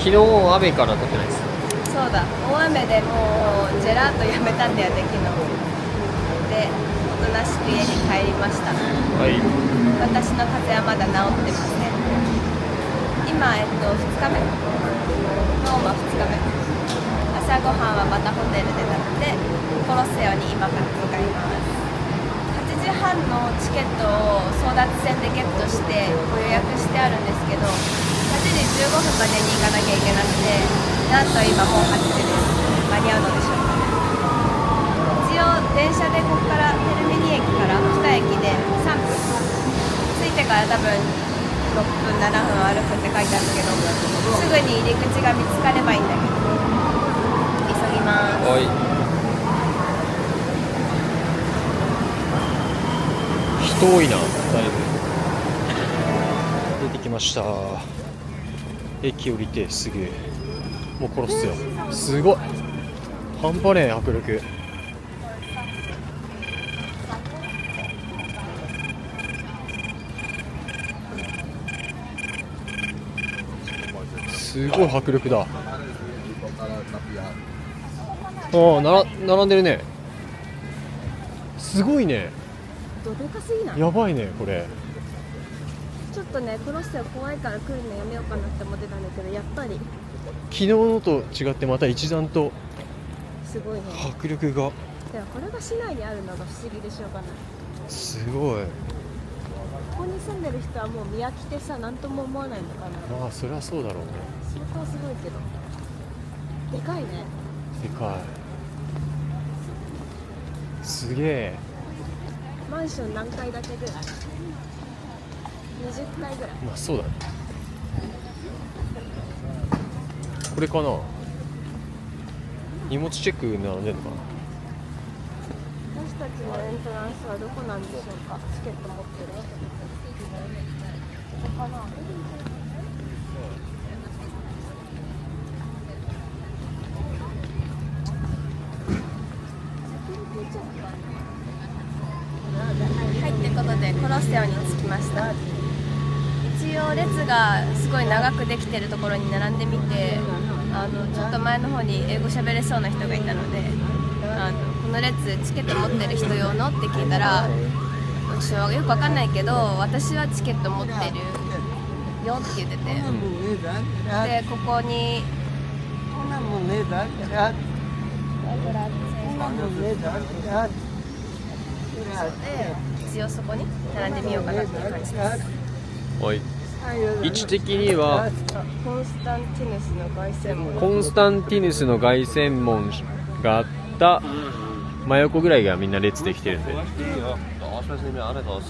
昨日雨から撮ってないです。そうだ、大雨でもうジェラートやめたんだよね、昨日で。おとなしく家に帰りました。はい。私の風邪はまだ治ってません。今、2日目、今日は2日目。朝ごはんはまたホテルで食べて、コロッセオに今から向かいます。8時半のチケットを争奪戦でゲットしてご予約してあるんですけど、8時15分までに行かなきゃいけなくて、なんと今もう8時です。間に合うのでしょうか。一応電車でここからテルミニ駅から2駅で3分、着いてから多分6分7分歩くって書いてあるんだけど、すぐに入り口が見つかればいいんだけど、急ぎます。はい。人多いな、だいぶ。出てきました。駅降りてすぐもうコロッセオ、すごい半端ねえ迫力。すごい迫力だ。並んでるね。すごいね。どでかすぎない？やばいねこれ。ちょっとね、コロッセオ怖いから来るのやめようかなって思ってたんだけど、やっぱり昨日のと違ってまた一段とすごいね。迫力が。でもこれが市内にあるのが不思議でしょうがない。すごい。ここに住んでる人はもう見飽きてさ、何とも思わないのかな。まあそりゃそうだろうね。相当すごいけど、でかいね。でかい。すげえ。マンション何階建てぐらい？ 20 階ぐらい。まあそうだね。これかな。荷物チェック並んでるのかな。私たちのエントランスはどこなんでしょうか。チケット持ってる？ここかな。はい、ということでコロッセオに着きました。一応列がすごい長くできてるところに並んでみて、ちょっと前の方に英語喋れそうな人がいたので、この列チケット持ってる人用のって聞いたら、私はよくわかんないけど、私はチケット持ってるよって言ってて、でここに一応そこに並んでみようかなっていう感じです。はい。位置的にはコンスタンティヌスの凱旋門。コンスタンティヌスの凱旋門があった真横ぐらいがみんな列できてるんで、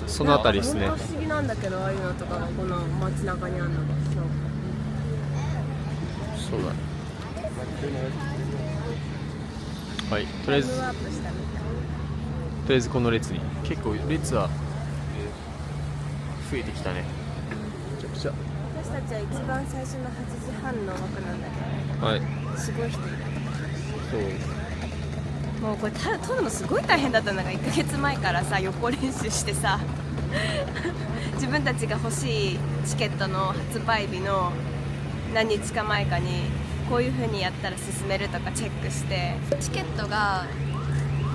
そのあたりですね。不思議なんだけど、ああいうのとかがこの街中にあるのがそうだね。はい、とりあえずワープしたみたい。とりあえずこの列に、結構列は増えてきたね。めちゃくちゃ。私たちは一番最初の8時半の枠なんだけど、はい。すごい人いる。そう。もうこれ撮るのすごい大変だったのが、1ヶ月前からさ、予行練習してさ自分たちが欲しいチケットの発売日の何日か前かにこういう風にやったら進めるとかチェックして、チケットが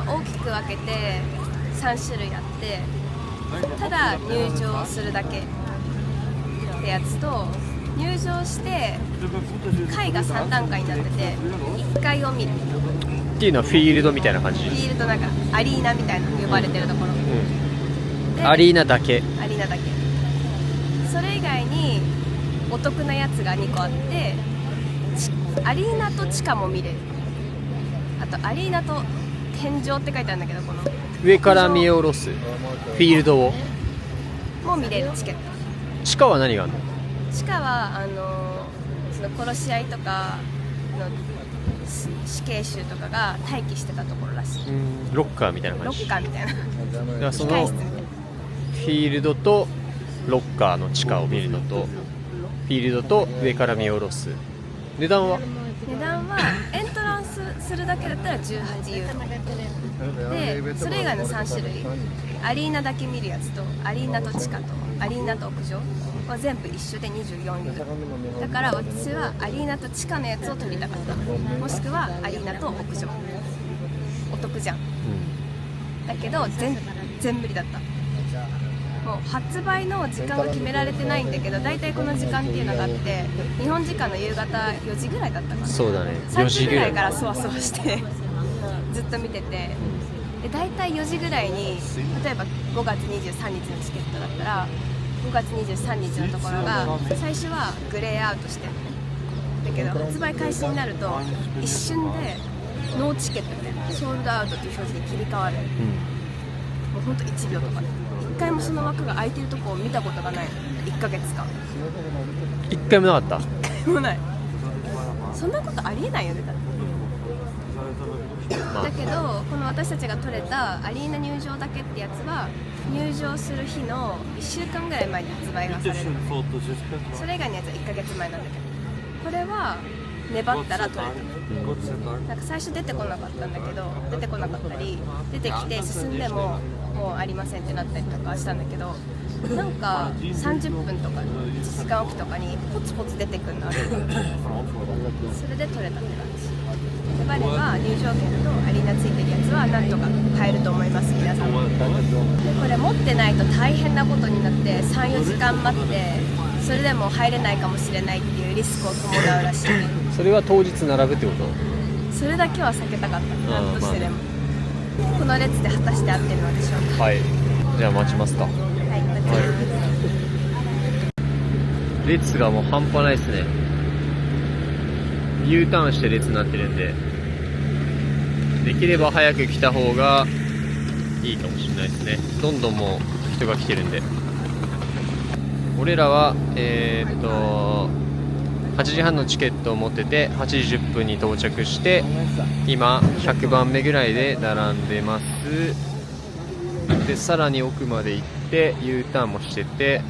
大きく分けて3種類あって、ただ入場するだけってやつと、入場して階が3段階になってて、1階を見るっていうのはフィールドみたいな感じ。フィールド、なんかアリーナみたいな呼ばれてるところ、でアリーナだけ。アリーナだけ。それ以外にお得なやつが2個あって、アリーナと地下も見れる。あとアリーナと天井って書いてあるんだけど、この上から見下ろすフィールドをも見れるチケット。地下は何があるの？地下はその殺し合いとかの死刑囚とかが待機してたところらしい。ロッカーみたいなロ感じ。ッカーみたいな。だからその控室みたいな。フィールドとロッカーの地下を見るのと、フィールドと上から見下ろす。値段は値段はエントランスするだけだったら18ユーロで、それ以外の3種類、アリーナだけ見るやつとアリーナと地下とアリーナと屋上は全部一緒で24ユーロだから、私はアリーナと地下のやつを取りたかった。もしくはアリーナと屋上、お得じゃん。だけど全然無理だった。もう発売の時間が決められてないんだけど、大体この時間っていうのがあって、日本時間の夕方4時ぐらいだったかな。そうだね、3時ぐらいからそわそわしてずっと見てて、で大体4時ぐらいに、例えば5月23日のチケットだったら5月23日のところが最初はグレーアウトしてるだけど、発売開始になると一瞬でノーチケットみたいな、ソールドアウトっていう表示に切り替わる、もうほんと1秒とかで、1回もその枠が空いてるとこを見たことがない。1ヶ月間1回もなかった。1回もない。そんなことありえないよね、だってだけど、この私たちが取れたアリーナ入場だけってやつは、入場する日の1週間ぐらい前に発売がされる。それ以外のやつは1ヶ月前なんだけど、これは粘ったら取れる。なんか最初出てこなかったんだけど、出てこなかったり、出てきて進んでももうありませんってなったりとかしたんだけど、なんか30分とか1時間おきとかにポツポツ出てくるのある。それで取れたって感じ。粘れば入場券とアリーナついてるやつはなんとか買えると思います、皆さん。でこれ持ってないと大変なことになって、 3,4 時間待って、それでも入れないかもしれないっていうリスクを伴うらしい。それは当日並ぶってこと？それだけは避けたかった、なんとしてでも。この列で果たして合ってるのでしょうか。はい、じゃあ待ちますか。はい、待ちます。列がもう半端ないですね。U ターンして列になってるんで、できれば早く来た方がいいかもしれないですね。どんどんもう人が来てるんで。俺らは8時半のチケットを持ってて、8時10分に到着して、今100番目ぐらいで並んでます。でさらに奥まで行って U ターンもしてて、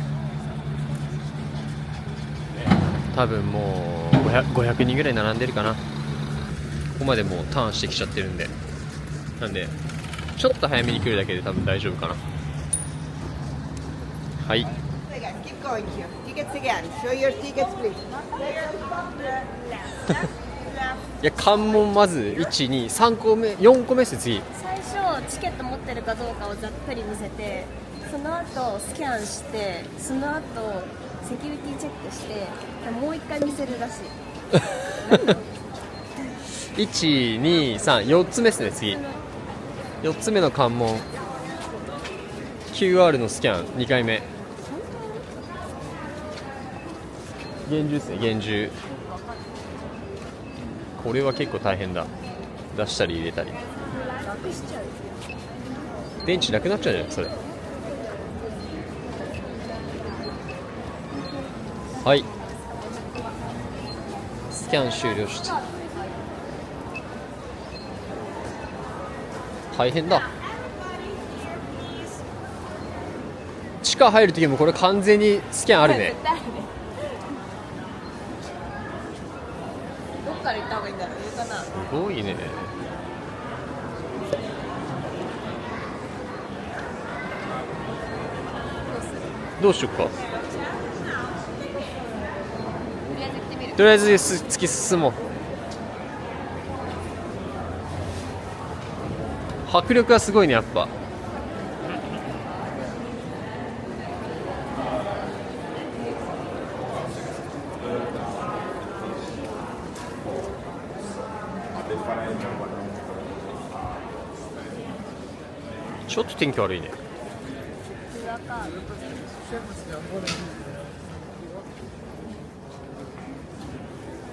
多分もう 500人ぐらい並んでるかな。ここまでもうターンしてきちゃってるんで、なんでちょっと早めに来るだけで多分大丈夫かな。はい、Keep going here. Tickets again. Show your tickets, please. いや関門まず1、2、3個目、4個目です次。最初チケット持ってるかどうかをざっくり見せて、その後スキャンして、その後セキュリティチェックして、もう一回見せるらしい。1、2、3、4つ目ですね次。4つ目の関門 QR のスキャン2回目。厳重ですね、厳重。これは結構大変だ。出したり入れたり。楽しちゃう。電池なくなっちゃうじゃんそれ。はい、スキャン終了して。大変だ。地下入るときもこれ完全にスキャンあるね。絶対あるね。どっから行った方がいいんだろう、上かな。すごいね。どうする？どうしよっか。とりあえず行ってみる。とりあえず突き進もう。迫力がすごいねやっぱ。ちょっと天気悪いね。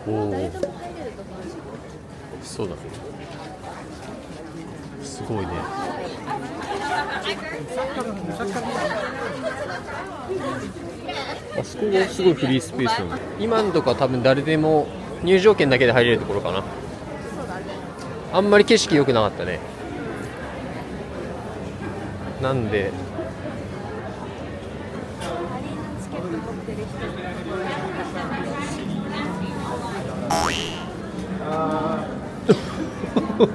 おお、誰でも入れるとこあるし。そうだね。すごいね。あそこがすごいフリースペースなの。今のとこは多分誰でも入場券だけで入れるところかな。あんまり景色良くなかったね。なんでアリーナチケット持ってる人にこれ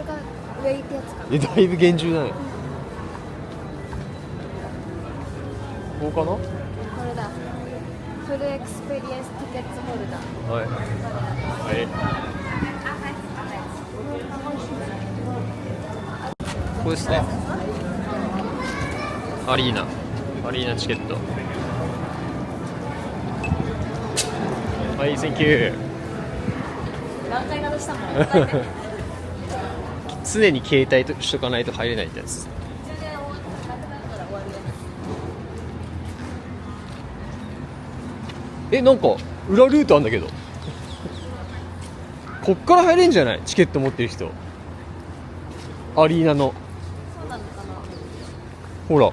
が上行くやつかな。だいぶ厳重だね。こうかな。これだ。フルエクスペリエンスティケットホルダー。はいはい。ここですね。アリーナチケット。はい、センキュー。何回かしたもん。答えて。常に携帯としとかないと入れないってやつ。なんか裏ルートあんだけど、こっから入れんじゃない？チケット持ってる人。アリーナの。そうなのかな。ほら、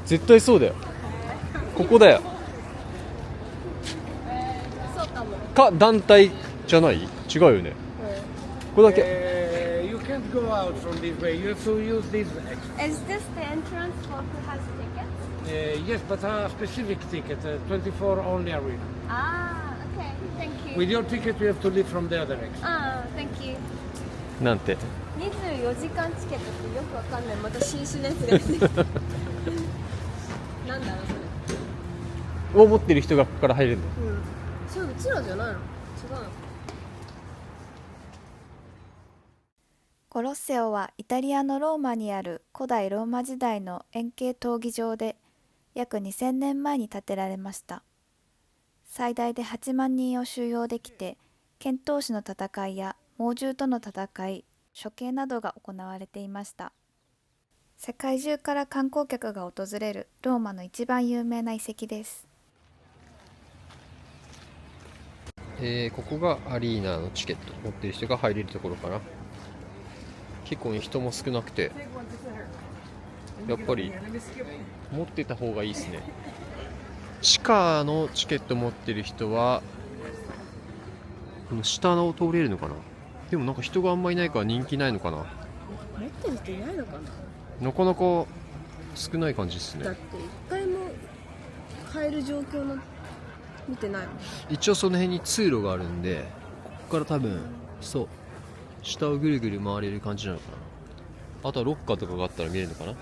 絶対そうだよ。ここだよ。そうかも。か団体じゃない？違うよね。これだけ。 You can't go out from this way. You have to use this. Is this the entrance for who has tickets? Yes, but a specific ticket, 24 only arena. Ah, okay. Thank you. With your ticket, you have to leave from the other exit. Ah, thank you. なんて。24時間チケットってよくわかんない。また新種のやつが出てきた。なんだろうそれ。を持ってる人がここから入れるの。それうちらじゃないの？違うの？コロッセオはイタリアのローマにある古代ローマ時代の円形闘技場で約2000年前に建てられました。最大で8万人を収容できて、剣闘士の戦いや猛獣との戦い、処刑などが行われていました。世界中から観光客が訪れるローマの一番有名な遺跡です。ここがアリーナのチケット持ってる人が入れるところかな。結構人も少なくて、やっぱり持ってた方がいいですね。地下のチケット持ってる人はこの下の通れるのかな。でもなんか人があんまいないから人気ないのかな。持ってる人いないのかな。なかなか少ない感じですね。だって一回も買える状況の見てないもん。一応その辺に通路があるんで、ここから多分そう下をぐるぐる回れる感じなのかな。あとはロッカーとかがあったら見えるのかな。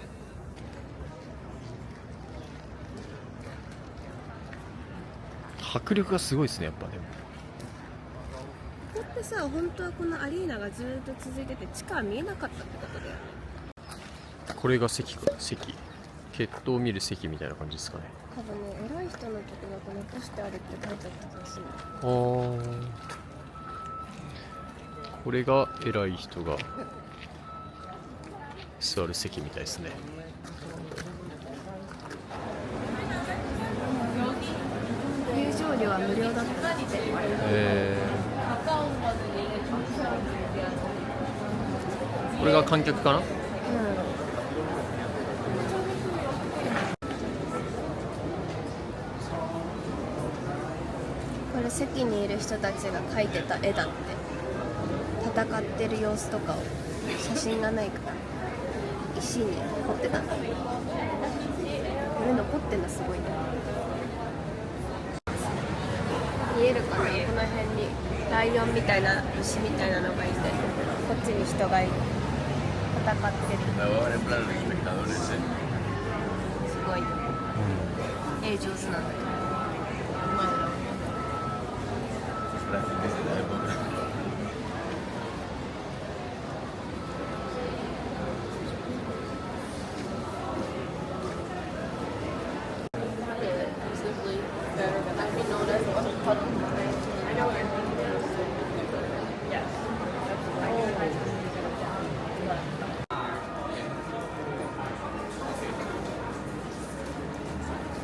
迫力がすごいですね、やっぱ。でもここってさ、本当はこのアリーナがずっと続いてて地下は見えなかったってことだよね。これが席か。席、決闘を見る席みたいな感じですかね。多分ね、偉い人のとこが残してあるって書いてあった気がする。これが偉い人が座る席みたいですね。入場料は無料だったって。これが観客かな。これ席にいる人たちが描いてた絵だって。戦ってる様子とかを写真がないから石に彫ってたんだ。これ残ってんのすごいね。見えるかな、この辺にライオンみたいな牛みたいなのがいて、こっちに人がいる、戦ってる。すごいね、絵上手なんだけど。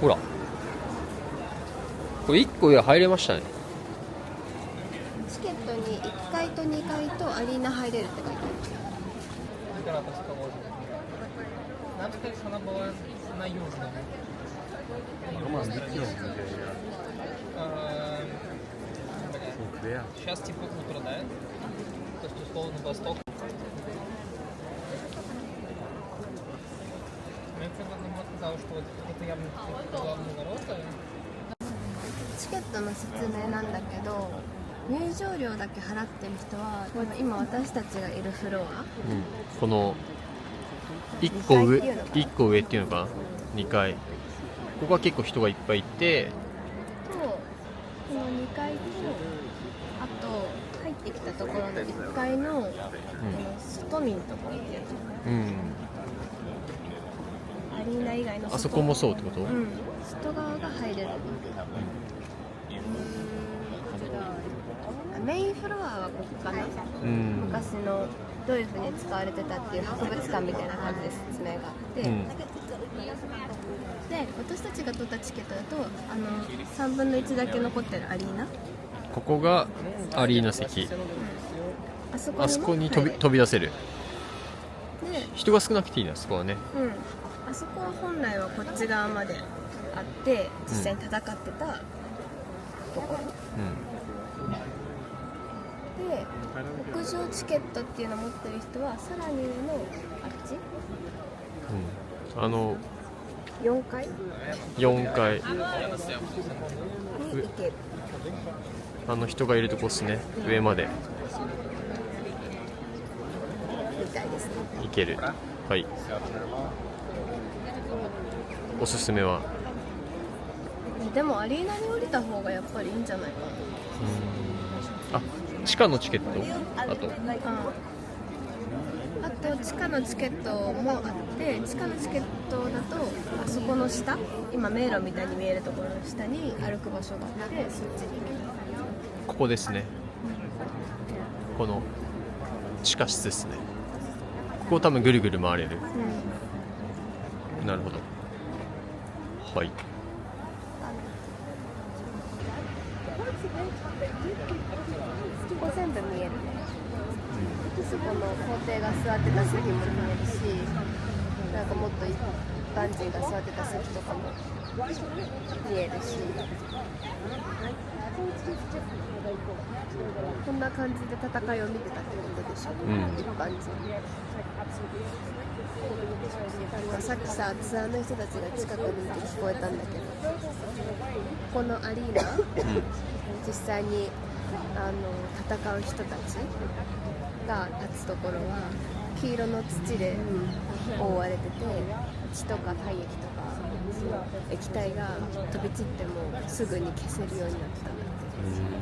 ほら、これ1個上入れましたね。チケットに1階と2階とアリーナ入れるって書いてある。Сейчас типа продают. То есть условно Восток. Мне когда-то сказал, что вот это явно главные ворота. チケットの説明なんだけど、入場料だけ払ってる人は多分今私たちがいるフロアうん、この1個上二階っていうのかな1個上っていうのかな、2階、ここは結構人がいっぱいいて、とこの2階とあと入ってきたところの1階の、この外見のところっていうのうん、アリーナ以外の外あそこもそうってこと、うん、外側が入れる。メインフロアはここかな、うん昔のどういう風に使われてたっていう博物館みたいな感じで説明があって、うん、で私たちが取ったチケットだと3分の1だけ残ってるアリーナ、ここがアリーナ席、あそこにもあそこに入れる飛び出せる、で、人が少なくていいな、そこはね。あそこは本来はこっち側まであって実際に戦ってたところ、で屋上チケットっていうのを持ってる人はさらに上のあっちうん、あの4階4階、に行ける。あの人がいるとこっすね、上までみたいですね。行ける。はい、おすすめは、でもアリーナに降りた方がやっぱりいいんじゃないかな。あ、地下のチケット、あとあと地下のチケットもあって、地下のチケットだとあそこの下、今迷路みたいに見えるところの下に歩く場所があって、そっちに行ける。ここですね、この地下室ですね、ここを多分ぐるぐる回れる。なるほど、はい、ここ全部見えるね。そこの皇帝が座ってた席も見えるし、なんかもっと一般人が座ってた席とかも見えるし、こんな感じで戦いを見てたってことでしょ、一般人。さっきさ、ツアーの人たちが近くにいて聞こえたんだけど、このアリーナ、実際に戦う人たちが立つところは黄色の土で覆われてて、血とか体液とか液体が飛び散ってもすぐに消せるようになってたんだって。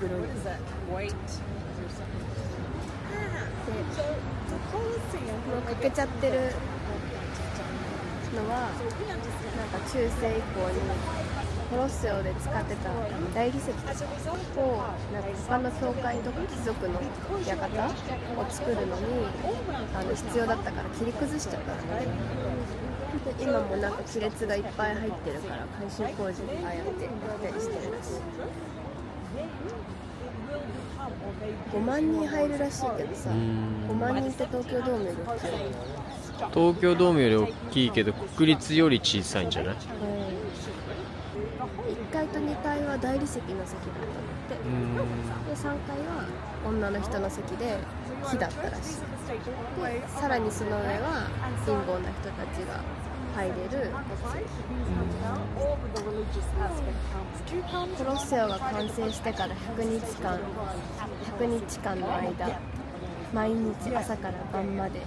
グローブでこの欠けちゃってるのは、なんか中世以降にコロッセオで使ってた大理石をなんか他の教会とか貴族の館を作るのに必要だったから切り崩しちゃったんだね。で今もなんか亀裂がいっぱい入ってるから改修工事でああやってやったりしてるらしい。5万人入るらしいけどさ、5万人って東京ドームより大きいよね。東京ドームより大きいけど国立より小さいんじゃない？ 1階と2階は大理石の席だったんだって。で3階は女の人の席で木だったらしい。でさらにその上は貧乏な人たちが入れるコロッセオが完成してから100日間の間、毎日朝から晩まで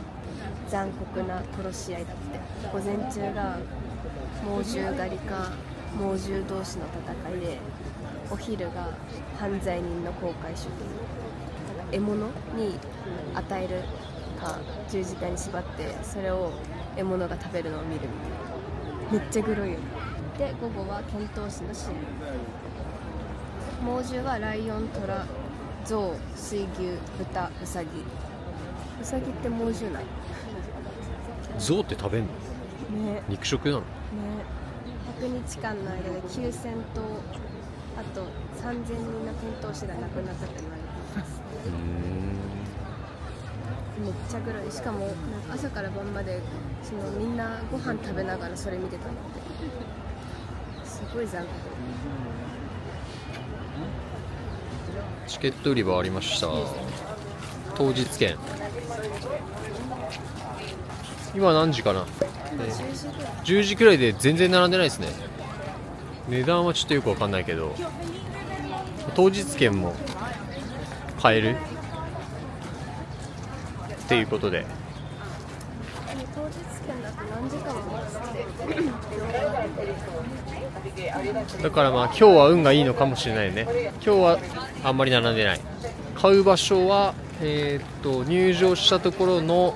残酷な殺し合いだって。午前中が猛獣狩りか猛獣同士の戦いで、お昼が犯罪人の公開処刑、なんか獲物に与えるか十字架に縛ってそれを獲物が食べるのを見るみたいな。めっちゃグロいよ。で午後は剣闘士のシーン。猛獣はライオン、トラ、ゾウ、水牛、豚、ウサギ。ウサギって猛獣ない？ゾウって食べんの？ね。肉食なの？ね、100日間の間で9000頭、あと3000人の剣闘士が亡くなったと言われています。めっちゃグロい。しかもなんか朝から晩までみんなご飯食べながらそれ見てたんだって。すごい残酷。チケット売り場ありました。当日券。今何時かな？10時くらいで全然並んでないですね。値段はちょっとよくわかんないけど、当日券も買えるっていうことで、当日券だと何時間も待つって。だからまあ今日は運がいいのかもしれないね。今日はあんまり並んでない。買う場所は入場したところの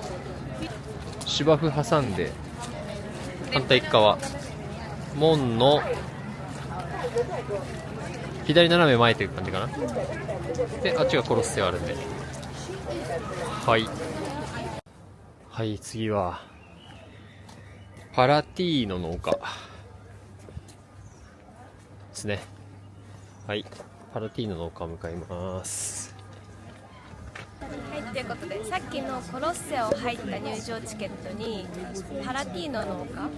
芝生挟んで反対側門の左斜め前という感じかな。であっちがコロッセオあるんで、はい、次はパラティーノの丘ですね。はい、パラティーノの丘向かいます。はい、ということで、さっきのコロッセオ入った入場チケットにパラティーノの丘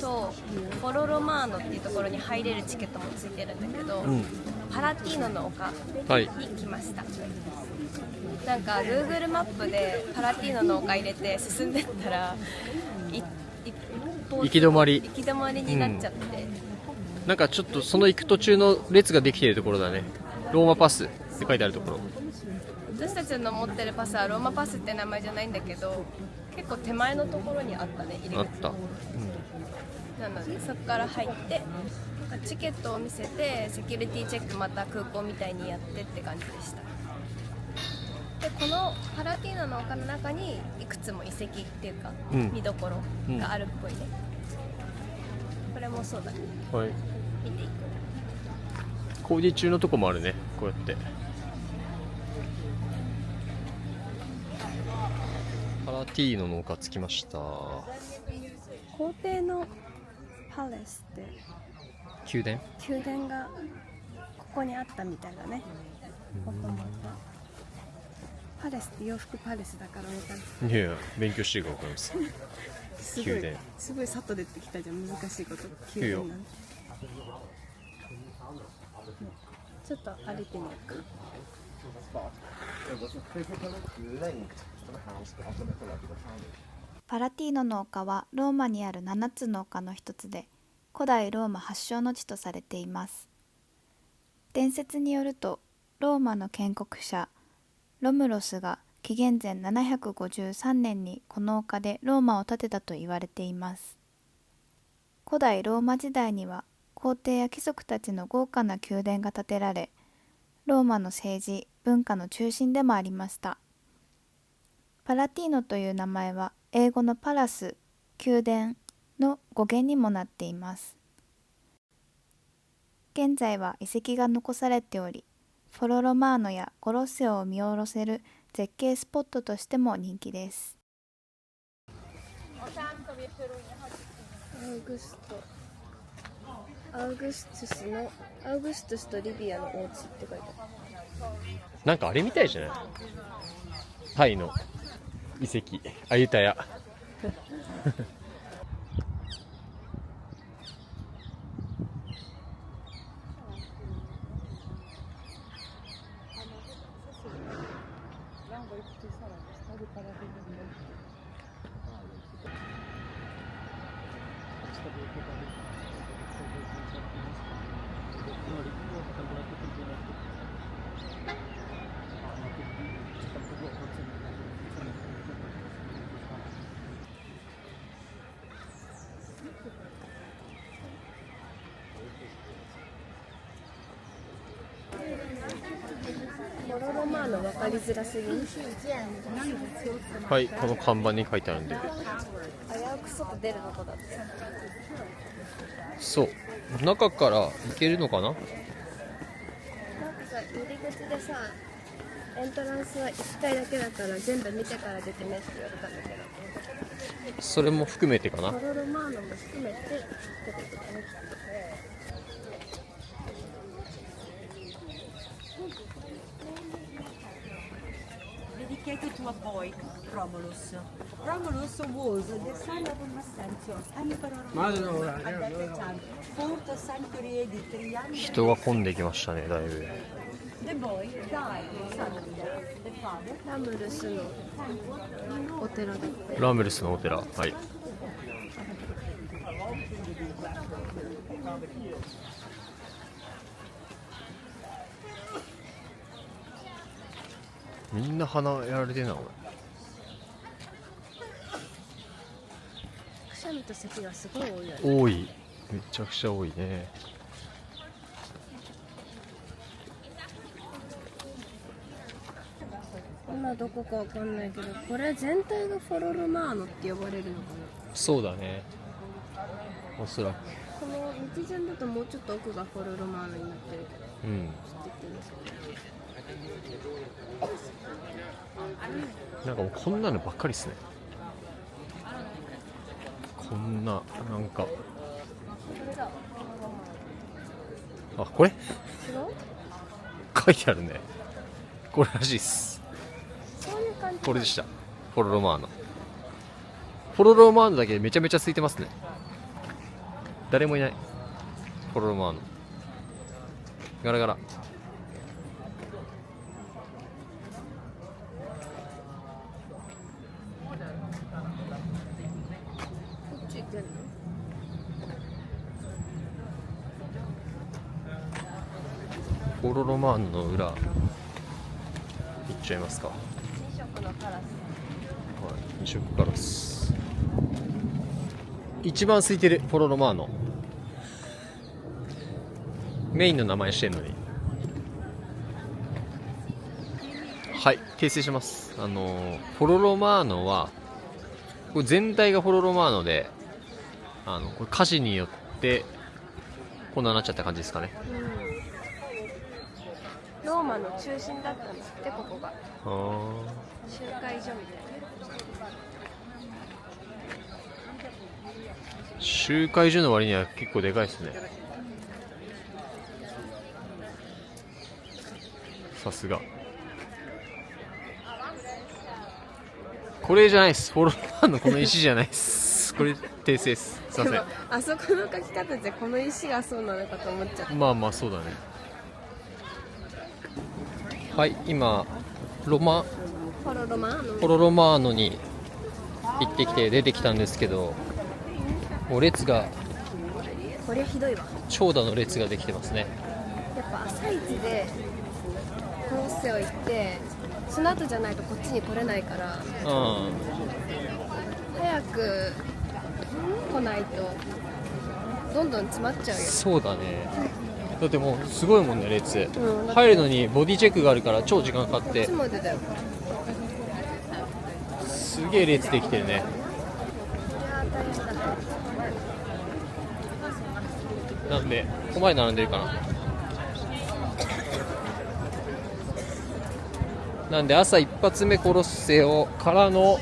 とフォロロマーノっていうところに入れるチケットもついてるんだけど、パラティーノの丘に来ました。なんか Google マップでパラティーノの丘入れて進んでったら行き止まりになっちゃって、なんかちょっとその行く途中の列ができているところだね。ローマパスって書いてあるところ。私たちの持ってるパスはローマパスって名前じゃないんだけど、結構手前のところにあったね、入り口。あった、なのでそこから入ってチケットを見せてセキュリティチェックまた空港みたいにやってって感じでした。でこのパラティーノの丘の中にいくつも遺跡っていうか、見どころがあるっぽいね。これもそうだね。はい、見ていく。工事中のとこもあるね、こうやって。パラティーノの丘着きました。皇帝のパレスって宮殿がここにあったみたいだね。もともとパレスって洋服パレスだからみたいな。いや勉強してるから分かります。宮殿すごいさっと出てきたじゃん、難しいこと。宮殿なんてちょっと歩いてみようか。パラティーノの丘はローマにある7つの丘の一つで、古代ローマ発祥の地とされています。伝説によると、ローマの建国者ロムロスが紀元前753年にこの丘でローマを建てたと言われています。古代ローマ時代には皇帝や貴族たちの豪華な宮殿が建てられ、ローマの政治・文化の中心でもありました。パラティーノという名前は英語のパラス、宮殿の語源にもなっています。現在は遺跡が残されており、フォロロマーノやコロッセオを見下ろせる絶景スポットとしても人気です。アウグストゥスとリビアのお家って書いてある。なんかあれみたいじゃない？タイの遺跡、アユタヤ。フォロロマーノ分かりづらすぎる。はい、この看板に書いてあるんで。危うく外出るとこだって。そう、中から行けるのかな？なんかさ、入り口でさ、エントランスは1回だけだから全部見てから出てねって言われたんだけど、それも含めてかな。フォロロマーノも含めてってことだね。Dedicated to a boy, Romulus. Romulus was the son of Maxentius, Emperor at that time, 4th century AD, 3 years. 人が混んできましたね、だいぶ。 The boy died suddenly. The father ラムルスのお寺だって。ラムルスのお寺、はい。みんな鼻やられてんな、俺。くしゃみと咳がすごい多いよね。多い。めちゃくちゃ多いね。今どこかわかんないけど、これ全体がフォロロマーノって呼ばれるのかな。そうだね。おそらく。この道順だともうちょっと奥がフォロロマーノになってるけど、うん。知っててますか？なんかもうこんなのばっかりっすね。こんな、なんか。これだ。あ、これ違う？書いてあるね。これらしいっす。そういう感じ。これでした。フォロロマーノ。フォロロマーノだけめちゃめちゃ空いてますね。誰もいない。フォロロマーノ。ガラガラ。こっち行ってんの？フォロロマーノの裏行っちゃいますか。二色のカラス。はい、二色カラス。一番空いてるフォロロマーノ。メインの名前してんのに。はい、訂正します。フォロロマーノはこれ全体がフォロロマーノで、これ歌詞によってこんなになっちゃった感じですかね。ローマの中心だったんですって、ここが。あー、集会所みたいな。集会所の割には結構でかいですね。さすが。これじゃないです。フォロワーのこの石じゃないです。これ訂正です。すいません。あそこの書き方でこの石がそうなのかと思っちゃった。まあまあそうだね。はい、今フォロロマーノ。フォロロマーノに行ってきて出てきたんですけど、もう列がこれひどいわ。長蛇の列ができてますね。やっぱ朝一でコロッセオ行ってその後じゃないとこっちに来れないから、うん、早く来ないとどんどん詰まっちゃうよ。そうだね。だってもうすごいもんね、列。うん、入るのにボディチェックがあるから超時間かかっこってちまでだよ。すげえ列できてるね。いやー大変だ。なんでここまで並んでるかな。なんで朝一発目コロッセオからの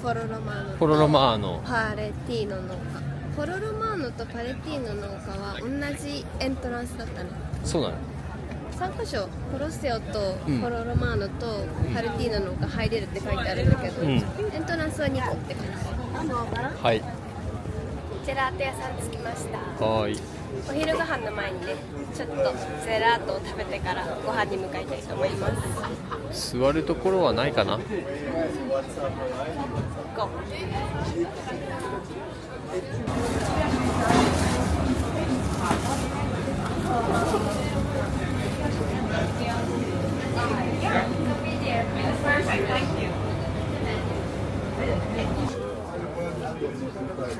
フォロロマーノとフォロロマーノ。パレティーノ農家。フォロロマーノとパレティーノ農家は同じエントランスだったね。そうだね。 3カ所コロッセオとうんフォロロマーノとパレティーノ農家入れるって書いてあるんだけど、うんエントランスは2個って感じ。はい。ジェラート屋さん着きました。はーい。お昼ご飯の前にね、ちょっとジェラートを食べてからご飯に向かいたいと思います。座るところはないかな。ゴー。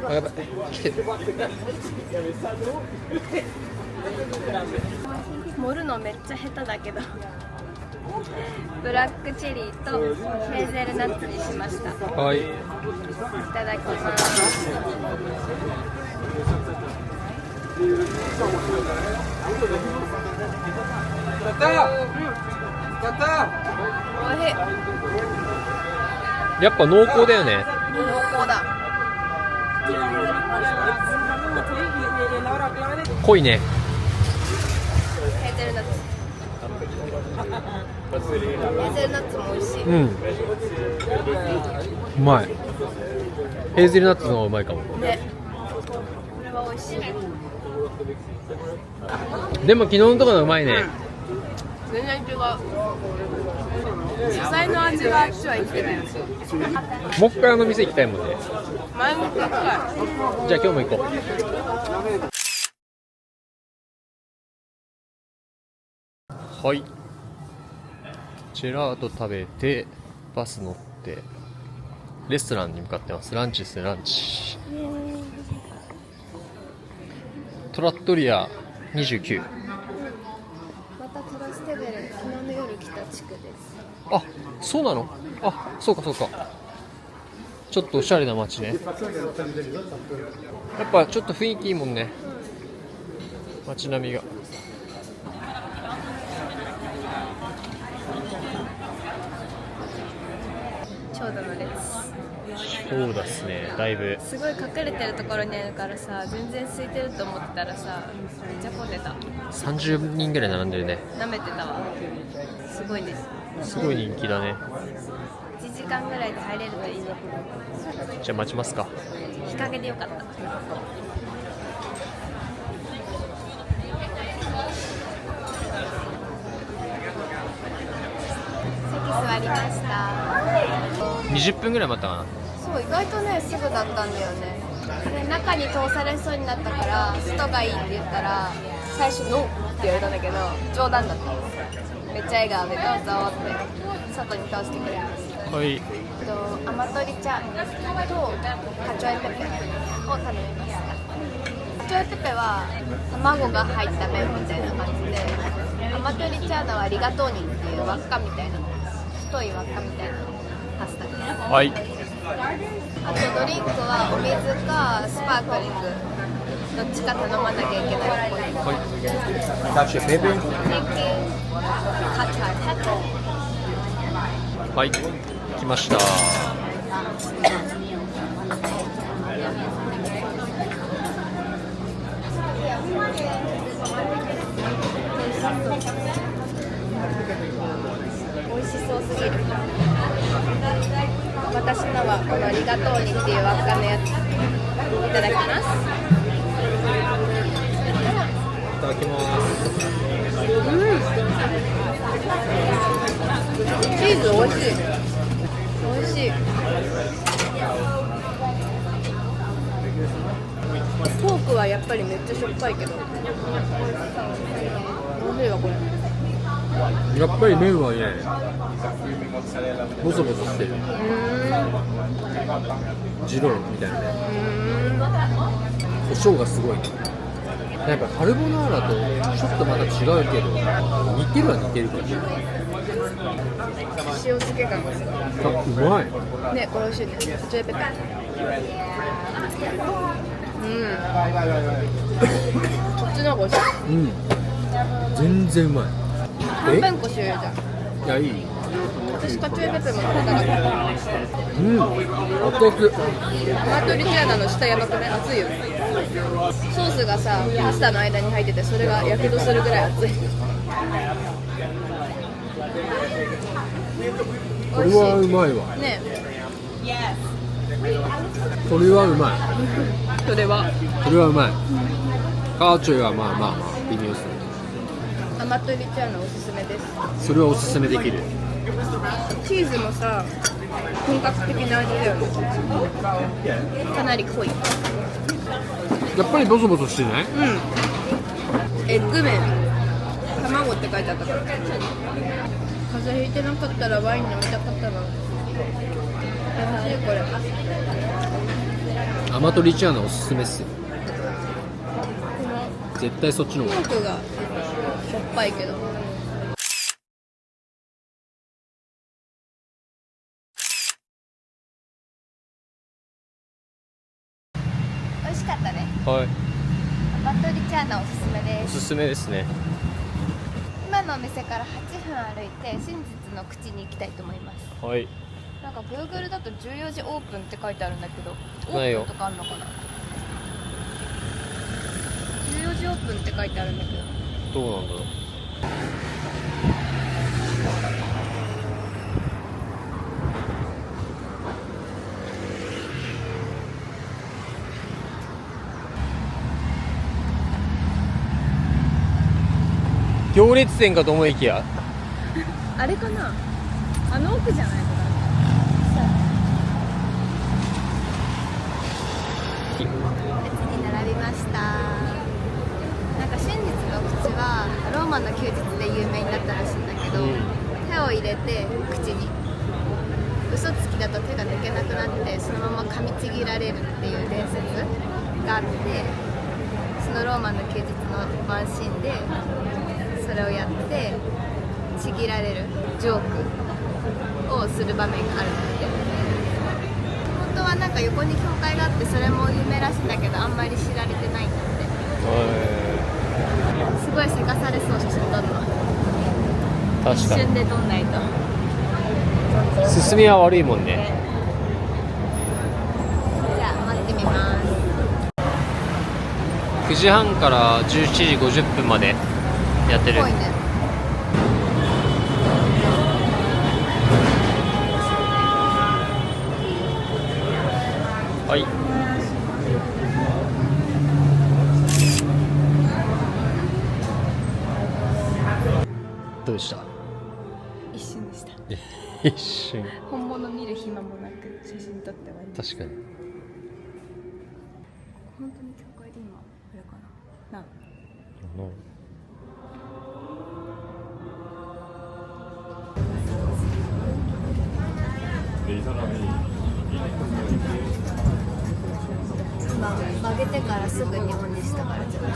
あ、やばい。来てる。盛るのめっちゃ下手だけどブラックチェリーとヘーゼルナッツにしました。いはい。ただきます。おいしい。やっぱ濃厚だよね。濃厚だ。濃いね。ヘーゼルナッツ。ヘーゼルナッツも美味しい。うん。うまい。ヘーゼルナッツの方がうまいかも。ね。これは美味しい。でも昨日のところのうまいね。全然違う。野菜の味があっちは生きてる。もう一回あの店行きたいもんね。前もってくらい。じゃあ今日も行こう。はい。ジェラート食べてバス乗ってレストランに向かってます。ランチですね、ランチ。トラットリア29。またトラステベレ、昨日の夜来た地区です。あ、そうなの？あ、そうかそうか。ちょっとおしゃれな街ね。やっぱちょっと雰囲気いいもんね、街並みが。長蛇の列。そうですね、だいぶ。すごい隠れてるところにあるからさ、全然空いてると思ってたらさ、めっちゃ混んでた。30人ぐらい並んでるね。舐めてたわ。すごいです。すごい人気だね。1時間ぐらいで入れるといいね。じゃあ待ちますか。日陰でよかった。席座りました。20分ぐらい待ったかな。そう、意外とね、すぐだったんだよね。で、中に通されそうになったから外がいいって言ったら、最初ノーって言われたんだけど冗談だった。めっちゃ笑顔でどうぞって外に通してくれました。はい。アマトリ茶とカチョエペペを頼みました。カチョエペペは卵が入った麺みたいな感じで、アマトリチャーナはリガトーニっていう輪っかみたいな、太い輪っかみたいなパスタです。はい。あとドリンクはお水かスパークリングどっちか頼まなきゃいけないっぽい。Cacio e pepe。 Thank you。カチョエペペ。はい、来ました。美味しそうすぎる。私のはこのリガトーニっていう輪っかのやつ。いただきます。いただきます。チーズ美味しい。美味しい。フォークはやっぱりめっちゃしょっぱいけど。美味しいわこれ。やっぱり麺はね、ボソボソしてる。ジローみたいなね。胡椒がすごい。やっぱカルボナーラとちょっとまた違うけど、似てるは似てるから。塩漬け感がすごい。あ、うまい。ね、これ美味しいね。カチョエペペ。こっちの方が美味しい。うん。全然うまい。半分こしようよじゃいや、いい。私カチョエペペも食べたかった。熱々。アマトリチャーナの下やばくね、熱いよ。ソースがさ、パスタの間に入ってて、それがやけどするぐらい熱い。これはうまいわ。ね。これはうまい。それはこれはうまい。カーチョイはまあまあまあ微妙ですね。アマトリチャーナおすすめです。それはおすすめできる。チーズもさ、本格的な味だよね。かなり濃い。やっぱりボソボソしてない？エッグ麺、卵って書いてあったから。風邪ひいてなかったらワイン飲みたかったな。これ。アマトリチャーナおすすめっすよ。絶対そっちの方がいい。フォークがしょっぱいけど。美味しかったね。はい。アマトリチャーナおすすめです。おすすめですね。今のお店から8分歩いて真実の口に行きたいと思います。はい。なんか Google だと14時オープンって書いてあるんだけど、オないよープンとかあるのかな。14時オープンって書いてあるんだけど。どうなんだろう。行列店かと思いきや、あれかな、あの奥じゃないのかな。列に並びました。なんか真実の口はローマの休日で有名になったらしいんだけど、手を入れれて口に嘘つきだと手が抜けなくなってそのまま噛みちぎられるっていう伝説があって、そのローマの休日のワンシーンでそれをやってちぎられるジョークをする場面があるので、本当はなんか横に教会があってそれも有名らしいんだけどあんまり知られてないんだって。すごいせかされそう、写真撮るの一確かに瞬で撮んないと。進みは悪いもんね。じゃあ待ってみます。9時半から17時50分までやってる。ぽいね。はい。どうでした？一瞬でした。一瞬。本物見る暇もなく写真撮って終わり。確かに。本当に教会で今あれかな。な。曲げてからすぐ日本にしたからじゃない。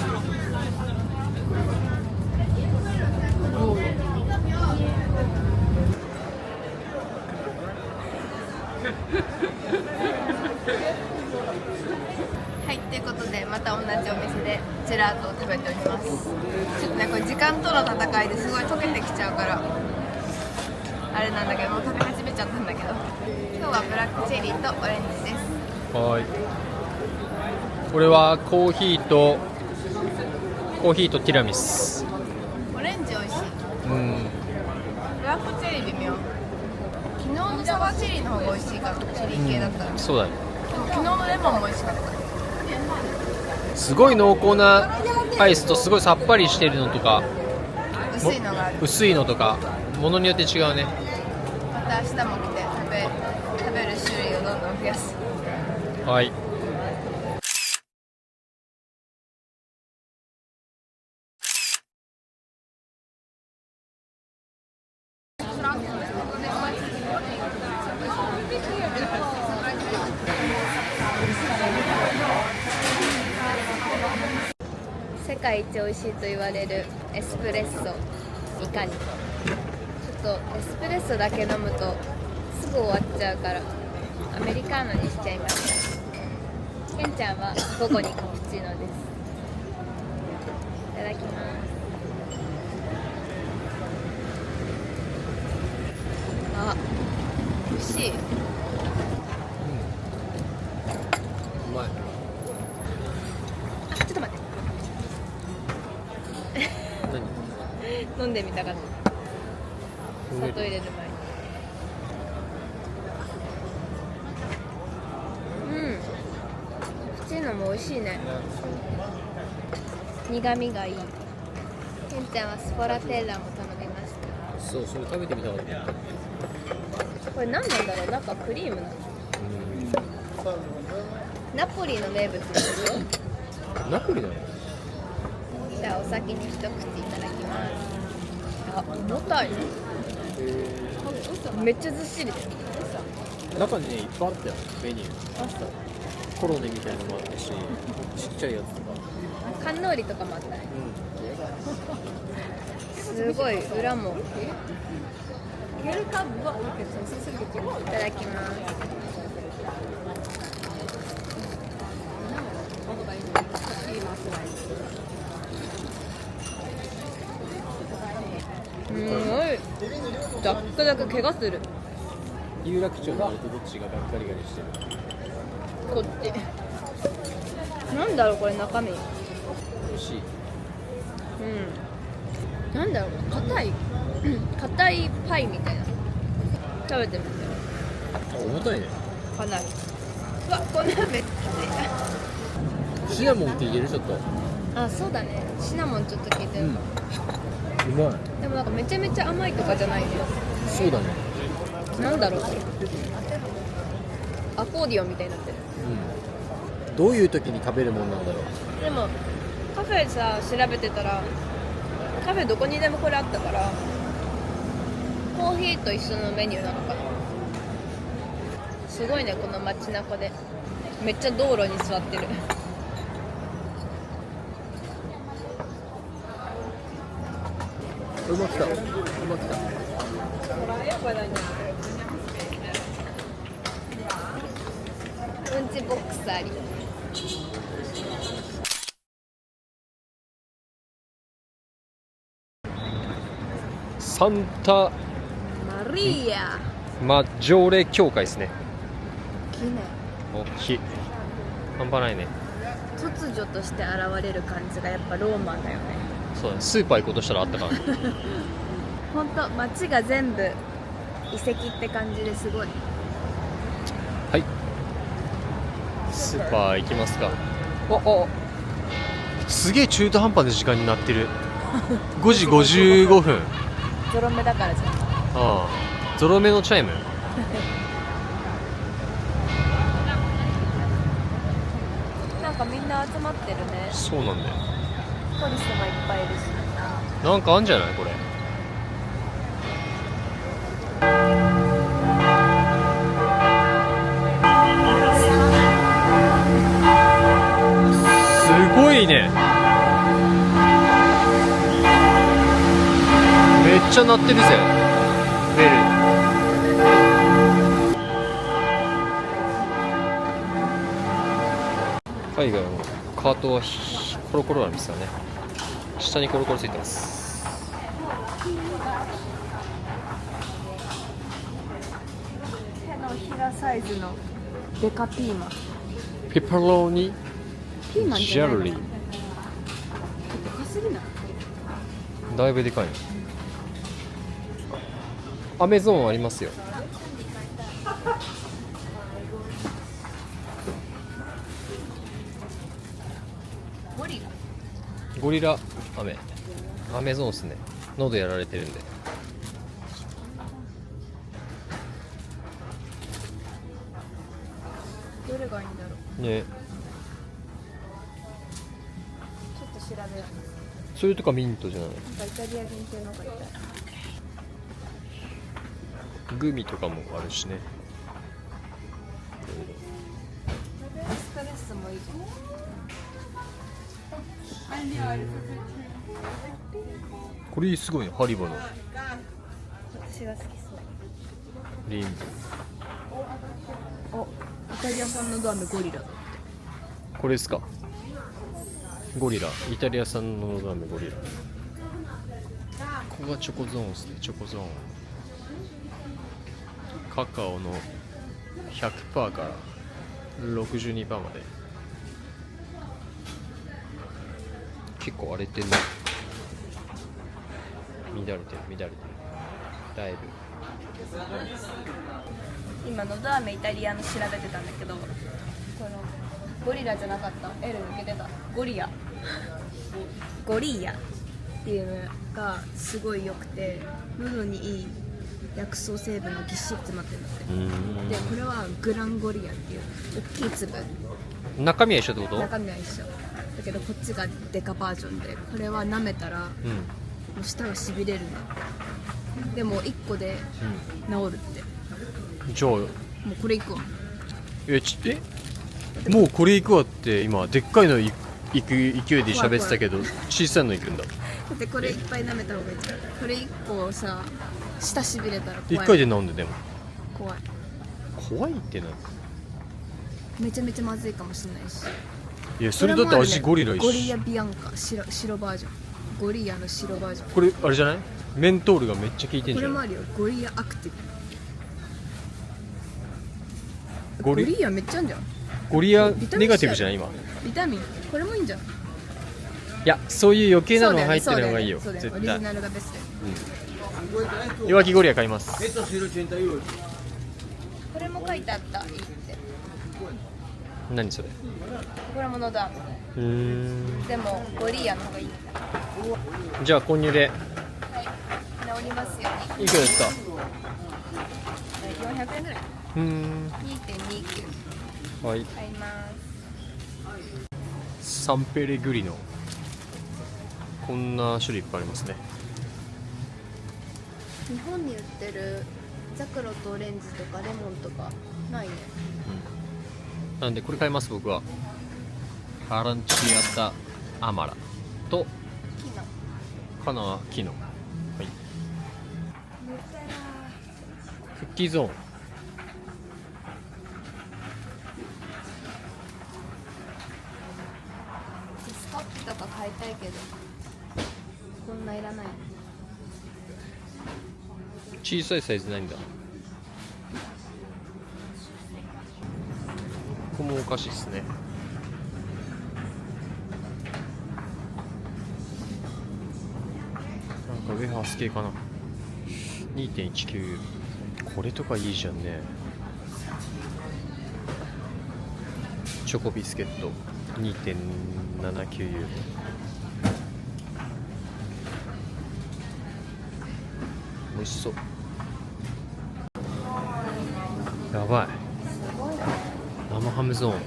はい、ということでまた同じお店でジェラートを食べております。ちょっとねこれ時間との戦いですごい溶けてきちゃうからあれなんだけど、もう食べ始めちゃったんだけど、今日はブラックチェリーとオレンジです。はい。これはコーヒーとティラミス。オレンジ美味しい。うん。ブラックチェリー微妙。昨日のサワーチェリーの方が美味しいかも、チェリー系だったら。そうだね。でも昨日のレモンも美味しかった。すごい濃厚なアイスとすごいさっぱりしてるのとか薄いのがある。薄いのとかものによって違うね。また明日も来て食べる種類をどんどん増やす。はい。世界一美味しいと言われるエスプレッソ、いかに。ちょっとエスプレッソだけ飲むとすぐ終わっちゃうからアメリカーノにしちゃいました。ケンちゃんは午後にカプチーノです。いただきます。あ、美味しい。うまい。あ、ちょっと待って。飲んでみたかった。砂糖入れる前に。カプチーノも美味しいね。苦味がいい。ケンちゃんはスポラテッラも頼みました。そう、それ食べてみたかった。これ何なんだろう、中クリームなの。ナポリの名物でしょ。ナポリだよ。じゃあお先に一口いただきます。あ、重たい。めっちゃずっしりだよ。中にねいっぱいあったよ、メニュー。あ、そう。コロネみたいなのもあったし、ちっちゃいやつとか。カンノーリとかもあったね。すごい裏も。いただきます。すごいザックザク怪我する。有楽町になるとどっちがガリガリしてる？こっち。なんだろうこれ中身。美味しい。なんだろう硬い硬いパイみたいな。食べてみて。重たいね。かなり。うわ、こんなめっちシナモンって入れるちょっと。ゃ。あ、そうだね。シナモンちょっと効いてる。うまい。でもなんかめちゃめちゃ甘いとかじゃないね。そうだね。なんだろうこれ。アコーディオンみたいになってる。どういう時に食べるもんなんだろう。でもカフェさ調べてたらカフェどこにでもこれあったからココーヒーと一緒のメニューなのかな。すごいね、この街中でめっちゃ道路に座ってる。馬来た、馬来た。うんちボックスあり。サンタマリーアマジョーレ教会ですね。きね。大きい。半端ないね。突如として現れる感じがやっぱローマだよね。そうだね、スーパー行こうとしたらあったからね。ほんと街が全部遺跡って感じですごい。はい、スーパー行きますか。すげえ中途半端な時間になってる。5時55分。ゾロ目だからじゃん。ああ、ゾロ目のチャイム。なんかみんな集まってるね。そうなんだよ。ポリスもいっぱいいるし。なんかあんじゃないこれ。すごいね。めっちゃ鳴ってるぜベル。海外もカートはコロコロなんですよね。下にコロコロついてます。手のひらサイズのデカピーマン。ペパロニピーマンジじゃないの。ェリー。でかすぎない？だいぶでかいね。アメゾーンありますよ。ゴリラ。ゴリラアメゾーンっすね。喉やられてるんで。どれがいいんだろう。ね、ちょっと調べよう。それとかミントじゃない。なんかイタリア限定のがいたい。グミとかもあるしね。エスプレッソもいい。これすごいね、ハリボの私が好きそう。リンお、イタリア産のガムゴリラ。これですか。ゴリラ、イタリア産のガムゴリラ。ここがチョコゾーンですね。チョコゾーン、カカオの 100% から 62% まで。結構荒れてるね。乱れてるだいぶ。今のど飴イタリアの調べてたんだけど、このゴリラじゃなかった。 L 抜けてた。ゴリアっていうのがすごい良くて、喉にいい薬草成分がぎっしり詰まってるんだって。でこれはグランゴリアっていう大きい粒。中身は一緒ってこと？中身は一緒だけど、こっちがデカバージョンで、これは舐めたらもう舌がしびれるんだって。でも1個で治るって。じゃあもうこれいくわ。もうこれ行くわって今でっかいの行く勢いで喋ってたけど、小さいの行くんだ。だってこれいっぱい舐めた方がいいじゃん。これ1個さ、舌しびれたら怖い。1回で飲んで。でも怖い。怖いってな。めちゃめちゃまずいかもしれないし。いや、それだって味ゴリラ一緒。ゴリアビアンカ、白バージョン。ゴリアの白バージョン。これあれじゃない？メントールがめっちゃ効いてんじゃん。これもあるよ。ゴリアアクティブ。ゴリゴリアめっちゃあんじゃん。ゴリアビタミン C ネガティブじゃない今。ビタミン、これもいいんじゃん。いや、そういう余計なの入ってるのがいいよ。そうだよね。絶対。オリジナルがベストだよ。弱気ゴリア買います。これも書いてあった。いいって。何それ？これものだ。でもゴリアの方がいい。じゃあ購入で。はい。治りますように。いくらですか？400円ぐらい。2.29。はい。買います。サンペレグリノ。こんな種類いっぱいありますね。日本に売ってるザクロとオレンジとかレモンとかないね。なんでこれ買います僕は。アランチアタアマラと木のカナキノ、はい、クッキーゾーン。スコップとか買いたいけどこんないらない。小さいサイズないんだ。ここもお菓子ですね。なんかウェハース系かな。 2.19 これとかいいじゃんね。チョコビスケット 2.79 ユーロ。美味しそう。やばい。生ハムゾーン。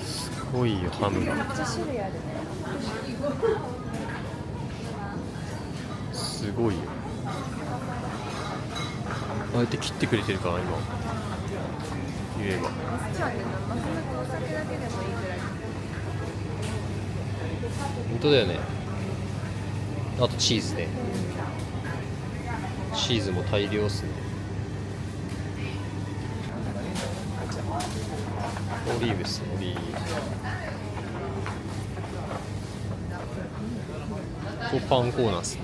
すごいよ、ハムが。めっちゃ種類あるね。すごいよ。ああやって切ってくれてるから今言えば。レストランで生ハムとお酒だけでもいいぐらい。本当だよね。あとチーズね。チーズも大量っすね。オリーブっすね、オリーブ。ここパンコーナーっすね。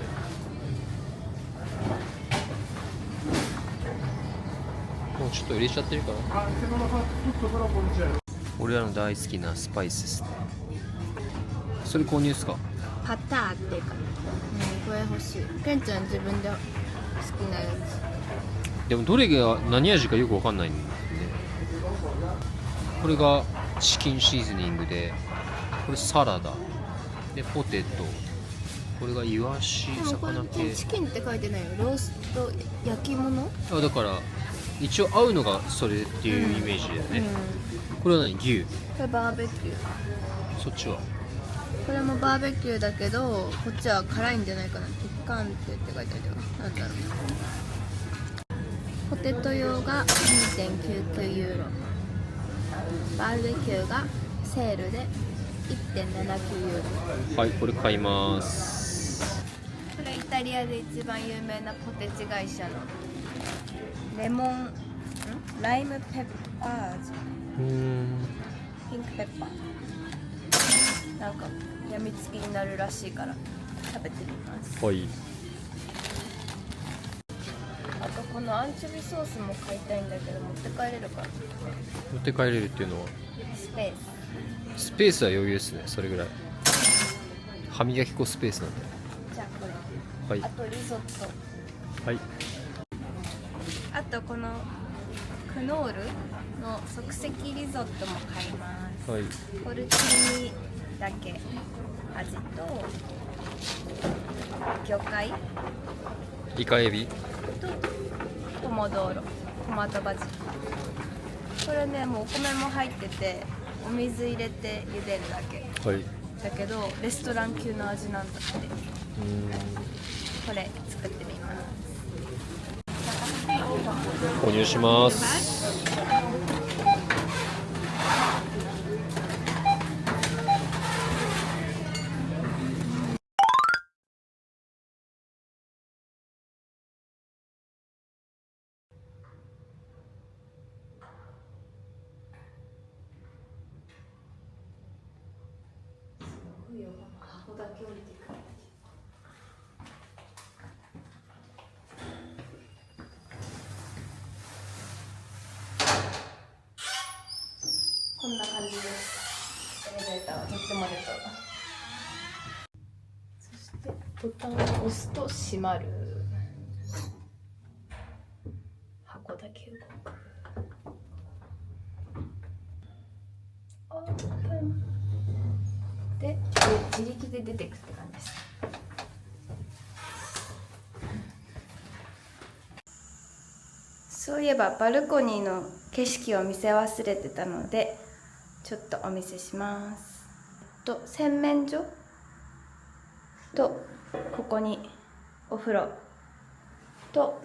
もうちょっと入れちゃってるかな。俺らの大好きなスパイスですね。それ購入っすか？パターっていうか、これ欲しい。ケンちゃん自分で好きなやでもどれが何味かよくわかんないんで、これがチキンシーズニングで、これサラダでポテト、これがイワシつ。でもこ魚系。れチキンって書いてないよ。ロースト焼き物？あ、だから一応合うのがそれっていうイメージだよね。これは何？牛？これバーベキュー。そっちはこれもバーベキューだけど、こっちは辛いんじゃないかな。ピッカンテって書いてあるよ。なんだろう。ポテト用が 2.99 ユーロ。バーベキューがセールで 1.79 ユーロ。はい、これ買います。これイタリアで一番有名なポテチ会社のレモンライムペッパー味、ピンクペッパー。なんかやみつきになるらしいから食べてみます。はい。あとこのアンチョビソースも買いたいんだけど持って帰れるかな。持って帰れるっていうのはスペース。スペースは余裕ですね。それぐらい歯磨き粉スペースなんで。じゃあこれ、はいあとリゾット。はい。あとこのクノールの即席リゾットも買います。はい。ポルチーニだけ味と魚介イカエビ。とポモドーロ、トマトバジル。これね、もうお米も入っててお水入れて茹でるだけはい。だけどレストラン級の味なんだって。これ作ってみます。購入します。こんな感じです。エレベーターはとってもレトロ。そしてボタンを押すと閉まる。箱だけ動く。オープンで自力で出てくって感じです。そういえばバルコニーの景色を見せ忘れてたのでちょっとお見せします。洗面所とここにお風呂と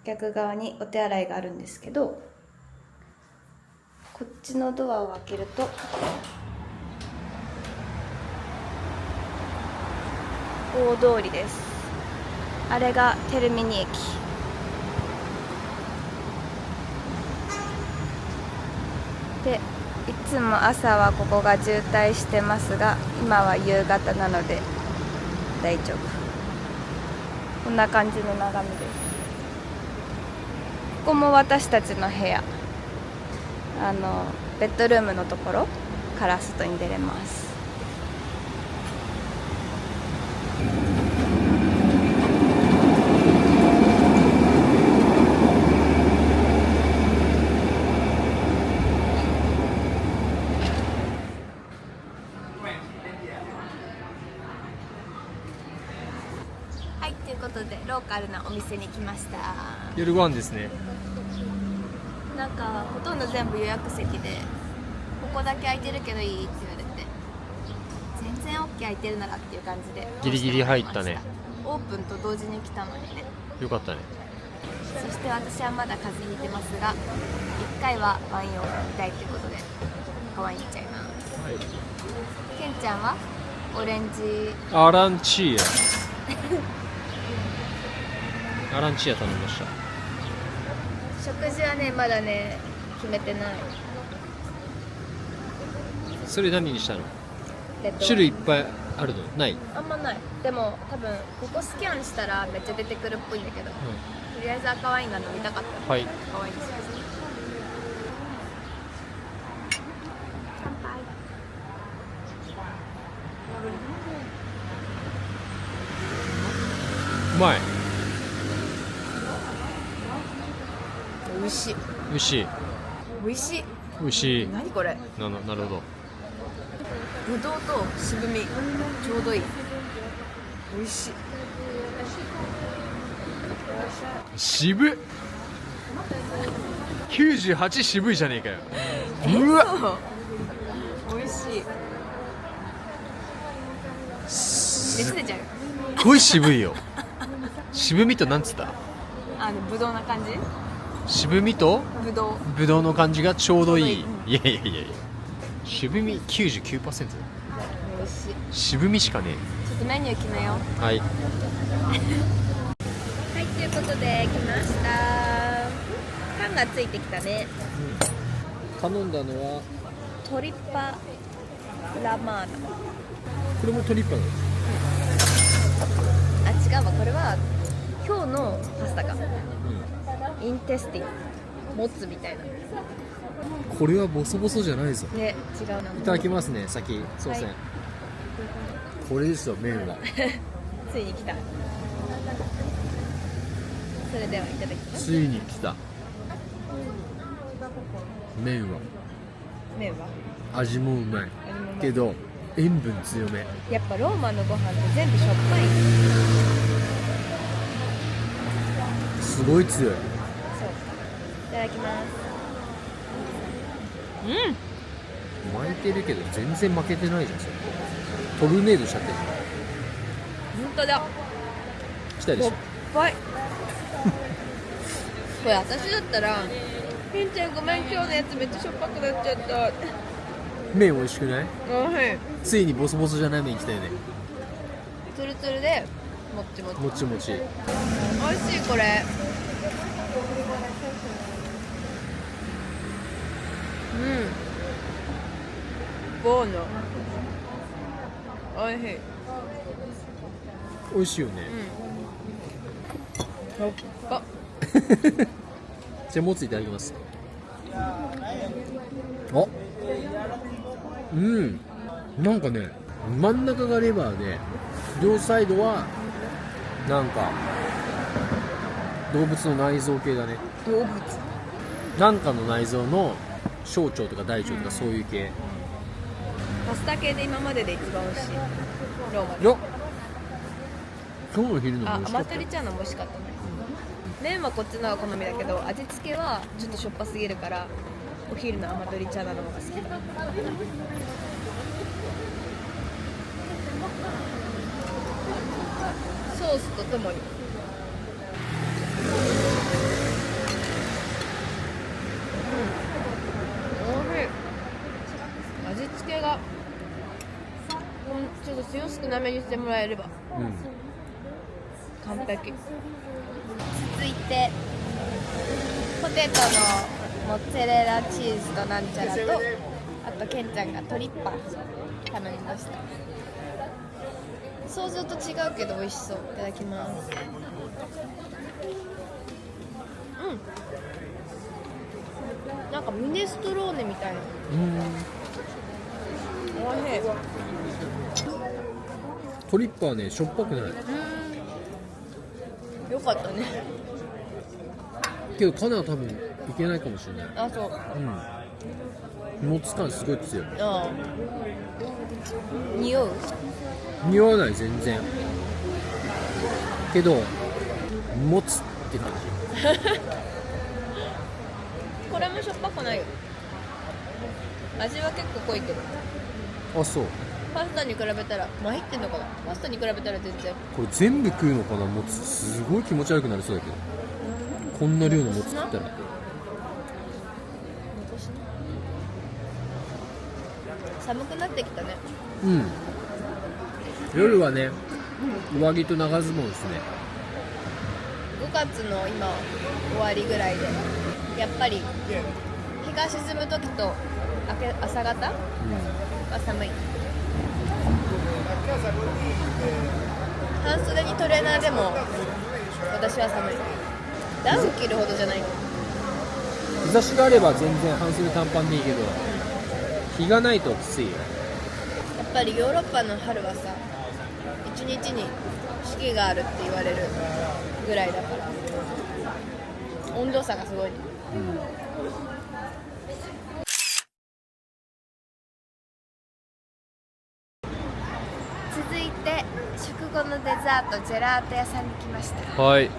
逆側にお手洗いがあるんですけど、こっちのドアを開けると大通りです。あれがテルミニ駅で、いつも朝はここが渋滞してますが、今は夕方なので大丈夫。こんな感じの眺めです。ここも私たちの部屋、ベッドルームのところから外に出れます。はい、ということでローカルなお店に来ました。夜ご飯ですね。なんかほとんど全部予約席で、ここだけ空いてるけどいいって言われて、全然 OK 空いてるならっていう感じでギリギリ入ったね。オープンと同時に来たのにね。よかったね。そして私はまだ風邪ひいてますが、1回はワインを飲みたいということでワインいっちゃいます。はい。ケンちゃんはオレンジアランチーアランチー頼みました。食事はねまだね決めてない。それ何にしたの？レッドワイン種類いっぱいあるの？ない？あんまない。でも多分ここスキャンしたらめっちゃ出てくるっぽいんだけど、とりあえず赤ワインが飲みたかったので、はい。赤ワインにしました。乾杯。うまい。美味しい。美味しい。美味しい。美味しい。何これ？なるほど。ぶどうと渋みちょうどいい。美味しい。渋っ。98渋いじゃねえかよ。うわっ。美味しい。熱出ちゃう。すっごい渋いよ。渋みとなんつった？ぶどうな感じ？渋みとぶどう。ぶどうの感じがちょうどいい。ちょういや渋み 99%。美味しい。渋みしかねちょっとメニュー決めよう。え。はい。はい、ということで来ました。パンがついてきたね。頼んだのはトリッパラマーナ。これもトリッパなの？あ、違うわ。これは今日のパスタか。インテスティン、モツみたいな。これはボソボソじゃないぞ。ね、違うな。いただきますね。先すいません、はいこれですよ麺は。ついに来た。それではいただきます。ついに来た。麺は麺は味もうまい味もうまいけど塩分強め。やっぱローマのご飯って全部しょっぱい。すごい強い。そう。いただきます。巻いてるけど全然負けてないじゃん。それトルネードしちゃってる。本当だ。しょっ来たでしょ。ぱい。これ私だったら、ケンちゃんごめん今日のやつめっちゃしょっぱくなっちゃった。麺美味しくない？はい。ついにボソボソじゃない麺来たよね。ツルツルでもっちもち。もちもち。美味しいこれ。ボーノ。美味しい。美味しいよね。あ、じゃあもついただきます。あ、なんかね真ん中がレバーで両サイドはなんか動物の内臓系だね。動物。なんかの内臓の小腸とか大腸とかそういう系。パスタ系で今までで一番美味しい。ローマで。よっ、今日の昼のもあ、美味しかったよアマトリ。チャーナも美味しかったね。麺はこっちの方が好みだけど、味付けはちょっとしょっぱすぎるから、お昼のアマトリチャーナの方が好きだ。ースとともに。おいしい。味付けがちょっと塩少なめにしてもらえれば完璧。続いてポテトのモッツァレラチーズとなんちゃらと、あとケンちゃんがトリッパ頼みました。想像と違うけど美味しそう。いただきます。なんかミネストローネみたいな。おいしい。トリッパーね、しょっぱくない。よかったね。けどカナは多分いけないかもしれない。あ、そう。もつ感すごい強い。ああ。匂う？匂わない全然。けどもつって感じ。これもしょっぱくないよ。味は結構濃いけど。あ、そう。パスタに比べたら、入ってんのかな。パスタに比べたら全然。これ全部食うのかな、もつ。すごい気持ち悪くなりそうだけど。こんな量のもつ食ったら。寒くなってきたね。夜はね、上着と長ズボンですね。5月の今終わりぐらいで、やっぱり日が沈む時と朝方は寒い。半袖にトレーナーでも私は寒い。ダウン着るほどじゃない。日差しがあれば全然半袖短パンでいいけど、日がないときついよ。やっぱりヨーロッパの春はさ、一日に四季があるって言われるぐらいだから、温度差がすごいね。続いて食後のデザート、ジェラート屋さんに来ました。はい、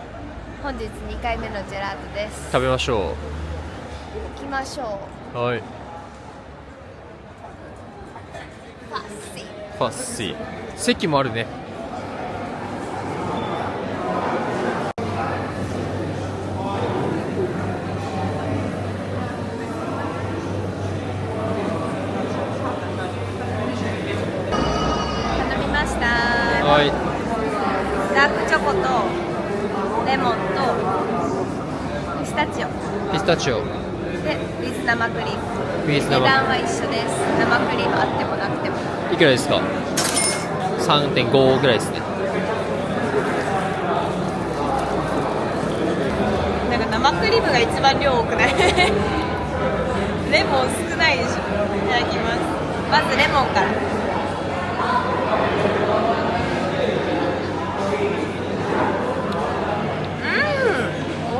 本日2回目のジェラートです。食べましょ行きましょう。う。はい。ファッシー。ファッシー。席もあるね。頼みました。はい。ダークチョコとレモンとピスタチオピスタチオ。で水生クリーム。水生値段は一緒です。生クリームあってもなくても。いくらですか？ 3.5 ぐらいですね。なんか生クリームが一番量多くない？レモン少ないでしょ。いただきます。まずレモンから。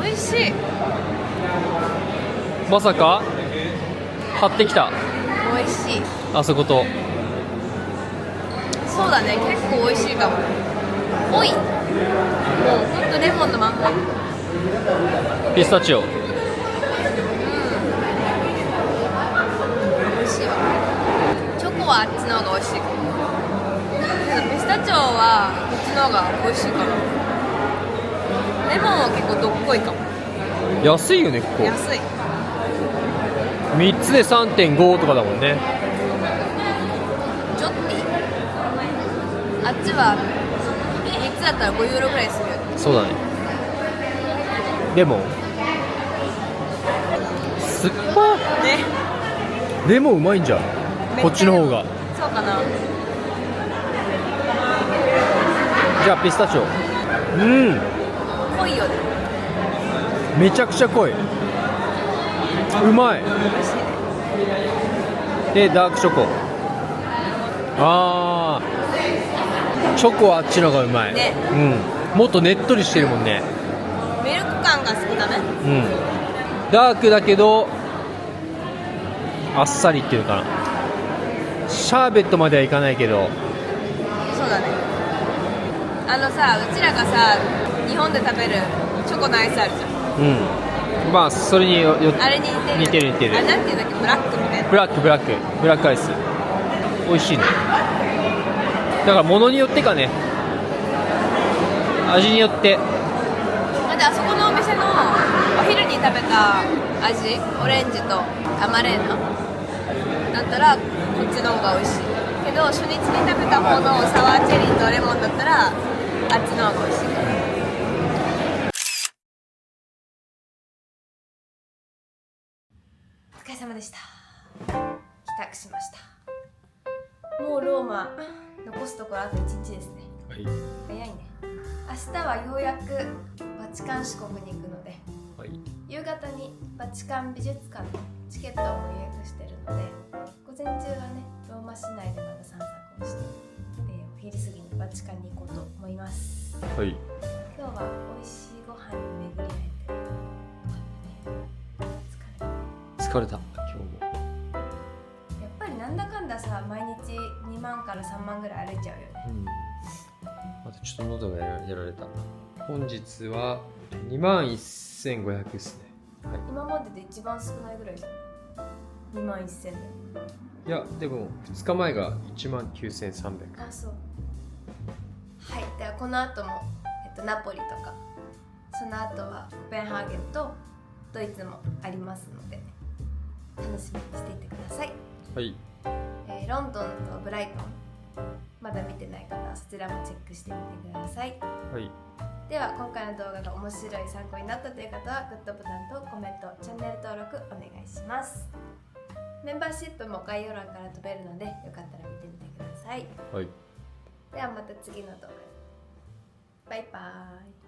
美味しい。まさか買ってきた。美味しい。あそこと。そうだね、結構美味しいかも。濃い。もうほんとレモンのまんま。ピスタチオ。美味しいわ。チョコはあっちの方が美味しいかも。けどピスタチオはこっちの方が美味しいかな。レモンは結構どっこいかも。安いよね、ここ。安い。3つで 3.5 とかだもんね。ちょっといい。あっちは3つだったら5ユーロぐらいするよね。そうだね。レモン酸っぱね。レモンうまいんじゃん、こっちの方が。そうかな。じゃあピスタチオ。濃いよね。めちゃくちゃ濃い。うまい。美味しいね。でダークチョコ。あー、チョコはあっちの方がうまいね。もっとねっとりしてるもんね。ミルク感が少なめ。ダークだけどあっさりっていうかな。シャーベットまではいかないけど。そうだね。あのさ、うちらがさ日本で食べるチョコのアイスあるじゃん。まあそれにあれに似てる。似てる。あれなんていうんだっけ、ブラックみたいな。ブラックアイス美味しいね。だから物によってかね。味によってだってあそこのお店のお昼に食べた味、オレンジとアマレーナだったらこっちの方が美味しいけど、初日に食べた方のサワーチェリーとレモンだったらあっちの方が美味しいから。お疲れ様でした。帰宅しました。もうローマ残すところあと1日ですね。はい、早いね。明日はようやくバチカン市国に行くので、はい、夕方にバチカン美術館のチケットを予約してるので、午前中はねローマ市内でまた散策をして、お昼過ぎにバチカンに行こうと思います。はい、今日は美味しいご飯に巡り会えて疲れた今日も。やっぱりなんだかんださ、毎日2万から3万ぐらい歩いちゃうよね。あとちょっと喉がやられた。本日は21,500ですね。はい、今までで一番少ないぐらいじゃん。21,000で。いやでも2日前が19,300。あ、そう。はい、ではこの後も、ナポリとか、その後はコペンハーゲンとドイツもありますので、楽しみにしていてください。はい、ロンドンとブライトンまだ見てない方はそちらもチェックしてみてください。はい、では今回の動画が面白い参考になったという方はグッドボタンとコメント、チャンネル登録お願いします。メンバーシップも概要欄から飛べるのでよかったら見てみてください。はい、ではまた次の動画で。バイバーイ。